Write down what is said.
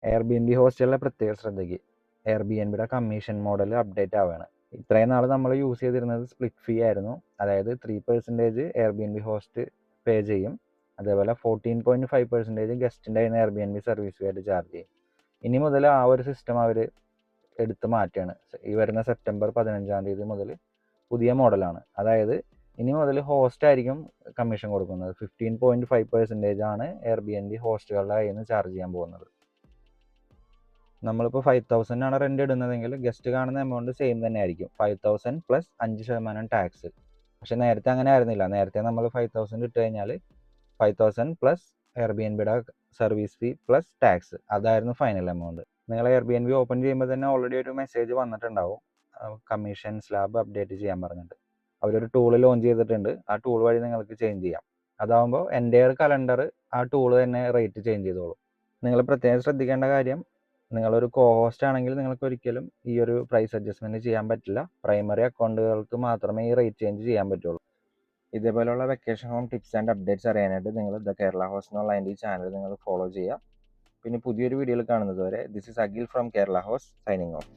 Air B N B ഹോസ്റ്റലിലെ പ്രത്യേക ശ്രദ്ധയ്ക്ക് എയർ ബി എൻ ബിയുടെ കമ്മീഷൻ മോഡൽ അപ്ഡേറ്റ് ആവുകയാണ്. ഇത്രയും നാൾ നമ്മൾ യൂസ് ചെയ്തിരുന്നത് സ്പ്ലിറ്റ് ഫീ ആയിരുന്നു. അതായത് 3% Airbnb host pay ചെയ്യും, അതേപോലെ 14.5% ഗസ്റ്റിൻ്റെ കയ്യിൽ നിന്ന് Airbnb service fee ആയിട്ട് ചാർജ് ചെയ്യും. ഇനി മുതൽ ആ ഒരു സിസ്റ്റം അവർ എടുത്ത് മാറ്റുകയാണ്. ഈ വരുന്ന സെപ്റ്റംബർ 15 മുതൽ പുതിയ മോഡലാണ്. അതായത് ഇനി മുതൽ ഹോസ്റ്റ് ആയിരിക്കും കമ്മീഷൻ കൊടുക്കുന്നത്. 15.5% ആണ് എയർ ബി എൻ ബി ഹോസ്റ്റുകളുടെ കയ്യിൽ നിന്ന് ചാർജ് ചെയ്യാൻ പോകുന്നത്. നമ്മളിപ്പോൾ 5,000 ആണ് റെൻ്റ് ഇടുന്നതെങ്കിൽ ഗസ്റ്റ് കാണുന്ന എമൗണ്ട് സെയിം തന്നെ ആയിരിക്കും, 5,000 പ്ലസ് 5% ടാക്സ്. പക്ഷെ നേരത്തെ അങ്ങനെ ആയിരുന്നില്ല. നേരത്തെ നമ്മൾ 5,000 ഇട്ട് കഴിഞ്ഞാൽ 5,000 പ്ലസ് എയർ ബി എൻ ബിയുടെ സർവീസ് ഫീ പ്ലസ് ടാക്സ്, അതായിരുന്നു ഫൈനൽ എമൗണ്ട്. നിങ്ങൾ air B N B open ചെയ്യുമ്പോൾ തന്നെ ഓൾറെഡി ഒരു മെസ്സേജ് വന്നിട്ടുണ്ടാവും, കമ്മീഷൻ സ്ലാബ് അപ്ഡേറ്റ് ചെയ്യാൻ പറഞ്ഞിട്ട്. അവരൊരു ടൂൾ ലോഞ്ച് ചെയ്തിട്ടുണ്ട്. ആ ടൂൾ വഴി നിങ്ങൾക്ക് ചേഞ്ച് ചെയ്യാം. അതാകുമ്പോൾ എൻ്റെ കലണ്ടർ ആ ടൂൾ തന്നെ റേറ്റ് ചേഞ്ച് ചെയ്തോളൂ. നിങ്ങൾ പ്രത്യേകം ശ്രദ്ധിക്കേണ്ട കാര്യം, നിങ്ങളൊരു കോ ഹോസ്റ്റ് ആണെങ്കിൽ നിങ്ങൾക്ക് ഒരിക്കലും ഈ ഒരു പ്രൈസ് അഡ്ജസ്റ്റ്മെൻറ്റ് ചെയ്യാൻ പറ്റില്ല. പ്രൈമറി അക്കൗണ്ടുകൾക്ക് മാത്രമേ ഈ റേറ്റ് ചേഞ്ച് ചെയ്യാൻ പറ്റുള്ളൂ. ഇതേപോലെയുള്ള vacation home tips and updates അറിയാനായിട്ട് നിങ്ങൾ ദ കേരള ഹോസ്റ്റ് എന്നുള്ള ഈ ചാനൽ നിങ്ങൾ ഫോളോ ചെയ്യുക. പിന്നെ പുതിയൊരു വീഡിയോയിൽ കാണുന്നത് വരെ this is Akhil from Kerala host signing off.